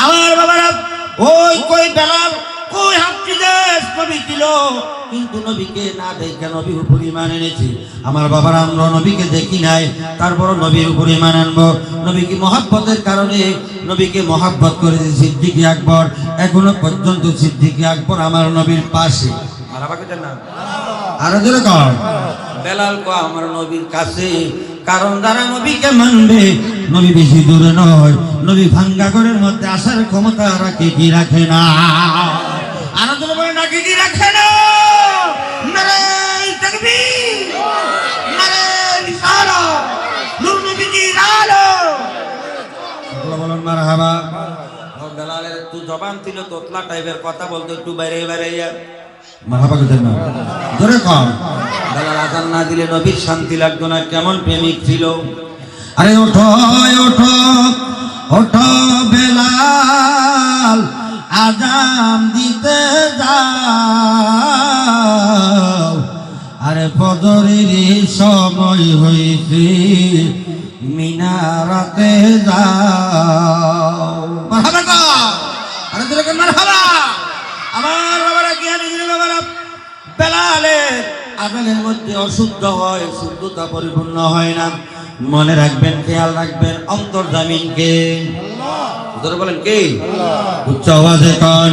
আমার বাবারা ওই কই বেলাল কই হাফিজ নবী ছিল, কিন্তু নবীকে না দেখে নবীর উপর ঈমান এনেছি। আমার বাবারা আমরা নবীকে দেখি নাই, তারপর নবীর উপর ঈমান আনবো। নবীকে মহব্বতের কারণে নবীকে মহব্বত করেছে সিদ্দিক আকবর। এখনো পর্যন্ত সিদ্দিক আকবর আমার নবীর পাশে। আর যেরকম বেলাল কো আমার নবীর কাছে, কারণ যারা নবীকে মানবে নবী বেশি দূরে নয়, নবী ভাঙ্গা ঘরের মধ্যে আসার ক্ষমতা রাখে কি রাখে না? আর বলে নাকি কি রাখে না? নারে তাকবীর, নারে রিসালাত, নূর নবীজির আলো। বলুন মারহাবা। বেলালের একটু জবান ছিল তোতলা টাইপের, কথা বলতে একটু বাইরে বাইরে মারহাবা করতেন না, জোরে কম। বেলাল আযান না দিলে নবীর শান্তি লাগতো না, কেমন প্রেমিক ছিল। আরে ওঠো ওঠো ওঠো বেলাল, আযান দিতে যাও। আরে ফজরের সময় হইছে, মিনারাতে যাও। মারহাবা। আরে জোরে মারহাবা। আমার বাবারা জ্ঞানী বাবারা, বেলালের আযানের মধ্যে অশুদ্ধ হয়, শুদ্ধতা পরিপূর্ণ হয় না। মনে রাখবেন, খেয়াল রাখবেন, অন্তর্জামিনকে আল্লাহ বলেন কে? উচ্চ আওয়াজে কন।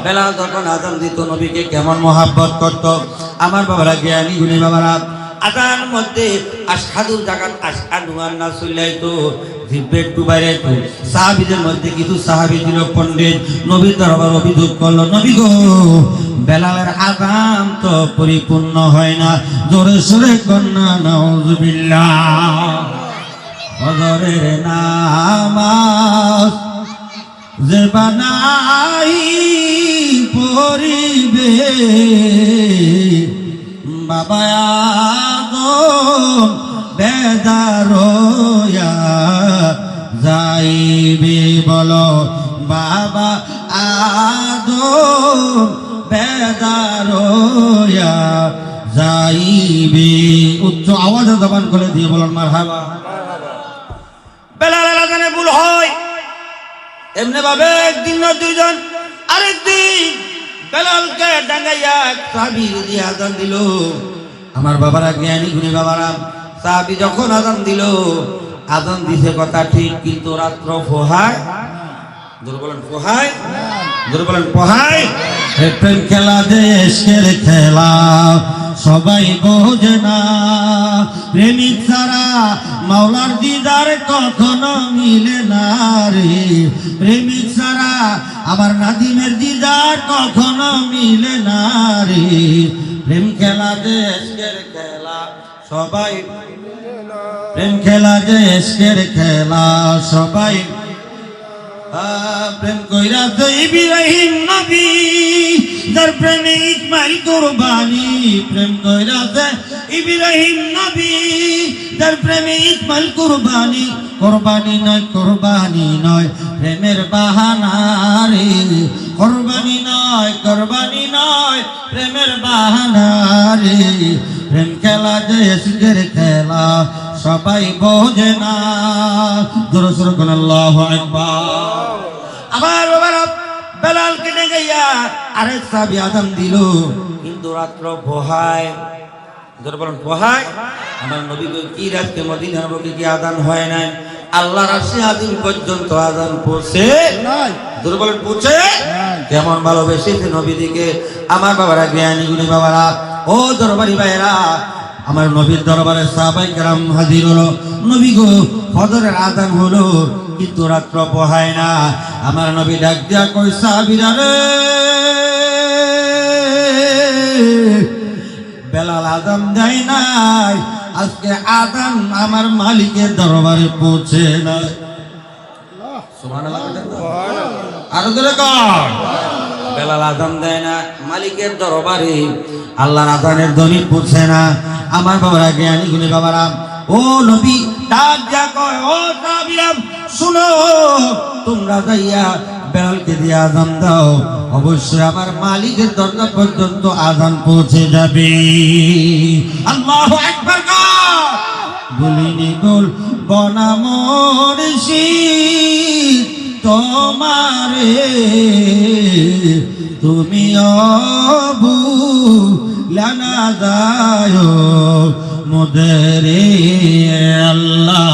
বেলাল যখন আযান দিত নবীকে কেমন মহব্বত করত। আমার বাবারা জ্ঞানী গুণী বাবারা, আযান মধ্যে আশহাদুল জাকাত আশহাদু আন্না সুল্লাইতো জিব্বে একটু বাইরে তো। সাহাবীদের মধ্যে কিছু সাহাবী ছিল পণ্ডিত, নবীর দরবার অভিযোগ করলো, নবী গো বেলালের আযান তো পরিপূর্ণ হয় না। জোরে সোরে কন্যা নাউযুবিল্লাহ। ফজরের নামাজ যে বানাই পড়িবে, বাবা আদম বেজার হইয়া যাইবে। বলো বাবা আদম বেজার হইয়া যাইবে। উচ্চ আওয়াজে জবান করে দিয়ে বলুন মারহাবা। বেলালের আযানে ভুল হয় এমনি ভাবে, একদিন না দুইজন, আরেকদিন বেলালকে ডাঙ্গাইয়া সাহাবী দিয়ে আযান দিল। আমার বাবারা জ্ঞানী গুণী বাবারা, সাহাবী যখন আযান দিল, আযান দিছে কথা ঠিক, কিন্তু রাত্র পোহায়। জোরে বলেন পোহায়, জোরে বলেন পোহায়। প্রেম খেলা দেশের খেলা সবাই বোঝে না, প্রেমিক ছাড়া মাওলার দিদার কখনো মিলে না রে। প্রেমিক ছাড়া আমার নাদিমের দিদার কখনো মিলে না রে। প্রেম খেলা দেশের খেলা সবাই, প্রেম খেলা দেশের খেলা সবাই। প্রেম কইরা তো ইব্রাহিম নবী, যার প্রেমে ইসমাইল কুরবানি। প্রেম কইরা তো ইব্রাহিম নবী, যার প্রেমে ইসমাইল কুরবানি। কুরবানি নয়, কুরবানি নয়, প্রেমের বাহানা রে। কুরবানি নয়, কুরবানি নয়, প্রেমের বাহানা রে। প্রেম খেলা দেশের খেলা সবাই বোঝে না। জোরে সোরে কোন আল্লাহু আকবার। আমার বাবারা বেলালকে ডেকাইয়া আরেক সাহাবী আযান দিল, কিন্তু রাত্র পোহায়। জোরে বলেন পোহায়। আমার নবী কি রাতে মদিনার বুকে কি আযান হয় নাই? আল্লাহর আরশে আজিম পর্যন্ত আযান পৌঁছে নাই। জোরে বলেন পৌঁছে নাই। কেমন ভালোবেসেছে নবীদিকে আমার বাবারা জ্ঞানী গুণী বাবারা। ও দরবারি ভাইরা, আমার নবীর দরবারে সাহাবায়ে কেরাম হাজির হলো। নবী গো ফজরের আযান হলো, কিন্তু রাত্র পোহায় না। আমার নবী ডাক দিয়া কই, সাহাবীরা রে, বেলাল আযান দেয় নাই, আজকে আযান আমার মালিকের দরবারে পৌঁছে নাই। সুবহানাল্লাহ। আর জোরে কর। বেলাল আযান দেয় না, মালিকের দরবারে আল্লাহর আযানের ধ্বনি পৌঁছে না। আমার বাবারা জ্ঞানী গুণী বাবারা, ও নবী ডাক দিয়া কয়, ও সাহাবীরা শুনো, তোমরা যাইয়া বেলালকে দিয়ে আযান দাও, অবশ্যই আমার মালিকের দরজা পর্যন্ত আযান পৌঁছে যাবে। আল্লাহু আকবার। বলিনি বল বনা মুর্শিদ তোমারে তুমি ভুলা যায় মোদেরে আল্লাহ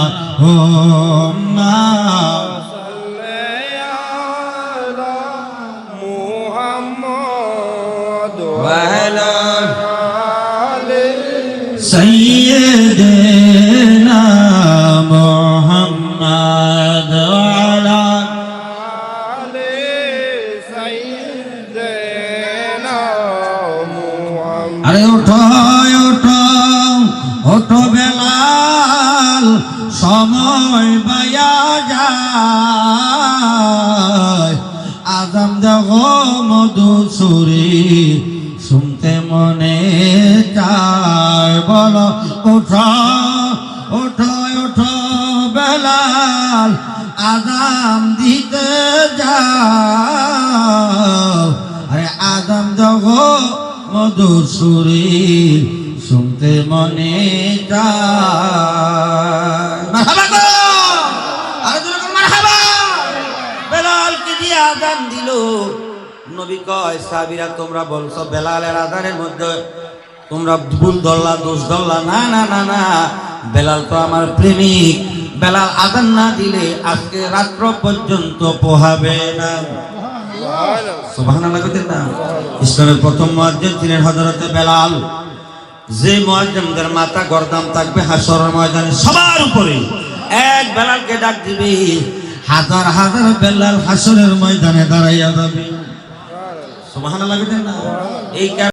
سيدنا محمد وعلى آل سيدنا محمد अरे उठो उठो उठो बेलाल সময় বায়া যায় আদম দেখো মধুসূরি শুনতে মনে চায় বলো ওঠো ওঠো ওঠো বেলাল আযান দিতে যাও আরে আদম দেখো মধুসূরি শুনতে মনে চায় মারহাবা গো আর জোরে করে মারহাবা বেলালকে দিয়ে আযান দিল নবী কয় সাহাবীরা তোমরা বলছো বেলালের আযানের মধ্যে তোমরা ভুল ধরলা দোষ ধরলা না না না না বেলাল তো আমার প্রেমিক বেলাল আযান না দিলে আজকে রাত্র পর্যন্ত পোহাবে না সুবহানাল্লাহ কইতেন না ইসলামের প্রথম মুয়াজ্জিন ছিলেন হযরত বেলাল যে মুয়াজ্জিনদের মাথা গর্দান থাকবে হাশরের ময়দানে সবার উপরে এক বেলালকে ডাক দিবে হাজার হাজার বেলাল হাশরের ময়দানে দাঁড়াইয়া যাবে সুবহানাল্লাহ কইতেন না এই